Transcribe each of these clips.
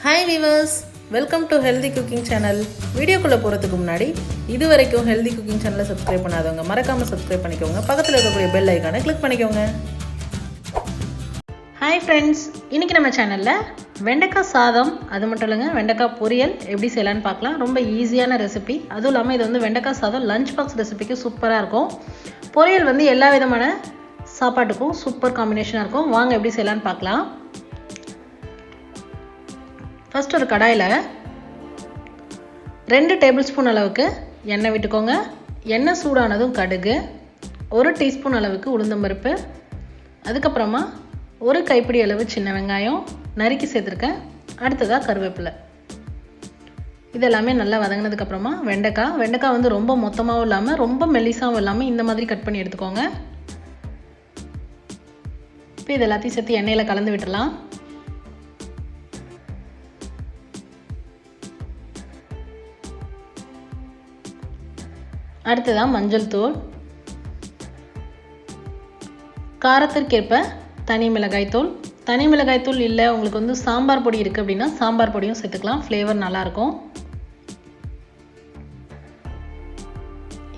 Hi viewers, welcome to Healthy Cooking Channel. வீடியோக்குள்ள போறதுக்கு முன்னாடி இதுவரைக்கும் Healthy Cooking Channel subscribe பண்ணாதவங்க மறக்காம subscribe பண்ணிக்கோங்க. பக்கத்துல இருக்கக்கூடிய bell icon-ஐ click பண்ணிக்கோங்க. Hi friends, இன்னைக்கு நம்ம சேனல்ல வெண்டைக்காய் சாதம் அது மட்டும் இல்லங்க வெண்டைக்காய் பொரியல் எப்படி செய்யலாம்னு பார்க்கலாம். ரொம்ப ஈஸியான ரெசிபி. அதுவும் இல்லாம இது வந்து வெண்டைக்காய் சாதம் லஞ்ச் பாக்ஸ் ரெசிபிக்கு சூப்பரா இருக்கும். பொரியல் வந்து எல்லா விதமான சாப்பாட்டுக்கும் சூப்பர் காம்பினேஷனா இருக்கும். வாங்க எப்படி செய்யலாம்னு பார்க்கலாம். ஃபர்ஸ்ட் ஒரு கடாயில் 2 டேபிள் ஸ்பூன் அளவுக்கு எண்ணெய் விட்டுக்கோங்க. எண்ணெய் சூடானதும் கடுகு, 1 டீஸ்பூன் அளவுக்கு உளுந்தம்பருப்பு, அதுக்கப்புறமா 1 கைப்பிடி அளவு சின்ன வெங்காயம் நறுக்கி சேர்த்துருக்கேன். அடுத்ததாக கருவேப்பிலை. இதெல்லாமே நல்லா வதங்கினதுக்கப்புறமா வெண்டைக்காய் வந்து ரொம்ப மொத்தமாகவும் இல்லாமல் ரொம்ப மெல்லிசாகவும் இல்லாமல் இந்த மாதிரி கட் பண்ணி எடுத்துக்கோங்க. இப்போ இது எல்லாத்தையும் சேர்த்து எண்ணெயில் கலந்து விட்டுடலாம். அடுத்ததாக மஞ்சள் தூள், காரத்திற்கேற்ப தனி மிளகாய் தூள். தனி மிளகாய் தூள் இல்லை உங்களுக்கு வந்து சாம்பார் பொடி இருக்குது அப்படின்னா சாம்பார் பொடியும் சேர்த்துக்கலாம், ஃப்ளேவர் நல்லாயிருக்கும்.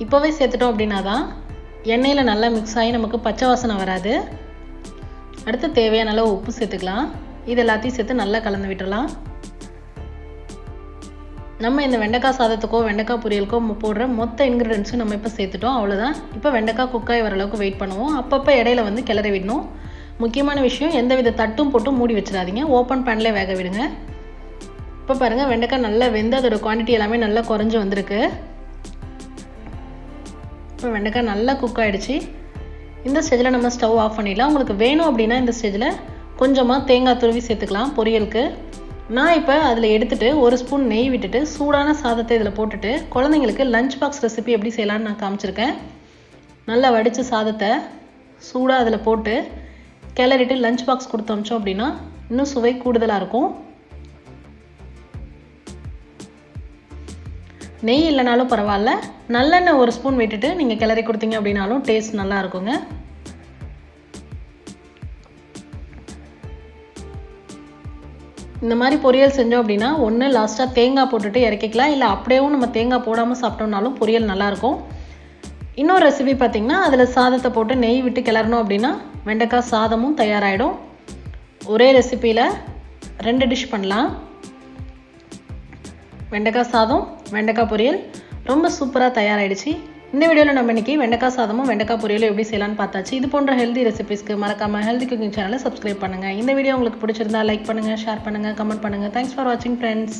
இப்போவே சேர்த்துட்டோம் அப்படின்னா தான் எண்ணெயில் நல்லா மிக்ஸ் ஆகி நமக்கு பச்சை வாசனை வராது. அடுத்து தேவையான அளவு உப்பு சேர்த்துக்கலாம். இது எல்லாத்தையும் சேர்த்து நல்லா கலந்து விட்டுடலாம். நம்ம இந்த வெண்டைக்காய் சாதத்துக்கோ வெண்டைக்காய் பொரியலுக்கோ போடுற மொத்த இன்க்ரீடியன்ஸும் நம்ம இப்போ சேர்த்துட்டோம். அவ்வளோதான். இப்போ வெண்டைக்காய் குக்காய் வர அளவுக்கு வெயிட் பண்ணுவோம். அப்பப்போ இடையில வந்து கிளறி விடணும். முக்கியமான விஷயம், எந்த வித தட்டும் போட்டு மூடி வச்சிடாதீங்க, ஓப்பன் பேன்லேயே வேக விடுங்க. இப்போ பாருங்கள் வெண்டைக்காய் நல்லா வெந்து அதோட குவான்டிட்டி எல்லாமே நல்லா குறைஞ்சி வந்திருக்கு. இப்போ வெண்டைக்காய் நல்லா குக் ஆகிடுச்சு. இந்த ஸ்டேஜில் நம்ம ஸ்டவ் ஆஃப் பண்ணிடலாம். உங்களுக்கு வேணும் அப்படின்னா இந்த ஸ்டேஜில் கொஞ்சமாக தேங்காய் துருவி சேர்த்துக்கலாம் பொரியலுக்கு. நான் இப்போ அதில் எடுத்துகிட்டு 1 ஸ்பூன் நெய் விட்டுட்டு சூடான சாதத்தை இதில் போட்டுட்டு குழந்தைங்களுக்கு லஞ்ச் பாக்ஸ் ரெசிபி எப்படி செய்யலான்னு நான் காமிச்சிருக்கேன். நல்லா வடித்த சாதத்தை சூடாக அதில் போட்டு கிளறிட்டு லஞ்ச் பாக்ஸ் கொடுத்து அமிச்சோம் அப்படின்னா இன்னும் சுவை கூடுதலாக இருக்கும். நெய் இல்லைனாலும் பரவாயில்ல, நல்லெண்ணெய் 1 ஸ்பூன் விட்டுட்டு நீங்கள் கிளறி கொடுத்தீங்க அப்படின்னாலும் டேஸ்ட் நல்லா இருக்குங்க. இந்த மாதிரி பொரியல் செஞ்சோம் அப்படின்னா ஒன்று லாஸ்ட்டாக தேங்காய் போட்டுட்டு இறக்கிக்கலாம், இல்லை அப்படியேவும் நம்ம தேங்காய் போடாமல் சாப்பிட்டோம்னாலும் பொரியல் நல்லாயிருக்கும். இன்னொரு ரெசிபி பார்த்திங்கன்னா அதில் சாதத்தை போட்டு நெய் விட்டு கிளறணும் அப்படின்னா வெண்டைக்காய் சாதமும் தயாராகிடும். ஒரே ரெசிப்பியில் 2 டிஷ் பண்ணலாம். வெண்டைக்காய் சாதம் வெண்டைக்காய் பொரியல் ரொம்ப சூப்பராக தயாராகிடுச்சு. இந்த வீடியோவில் நம்ம இன்றைக்கி வெண்டைக்காய் சாதமும் வெண்டைக்காய் பொரியலும் எப்படி செய்யலான்னு பார்த்தாச்சு. இது போன்ற ஹெல்தி ரெசிபிஸ்க்கு மறக்காமல் ஹெல்தி குக்கிங் சேனலை சப்ஸ்கிரைப் பண்ணுங்கள். இந்த வீடியோ உங்களுக்கு பிடிச்சிருந்தா லைக் பண்ணுங்கள், ஷேர் பண்ணுங்கள், கமெண்ட் பண்ணுங்கள். தேங்க்ஸ் ஃபார் வாட்சிங் ஃப்ரெண்ட்ஸ்.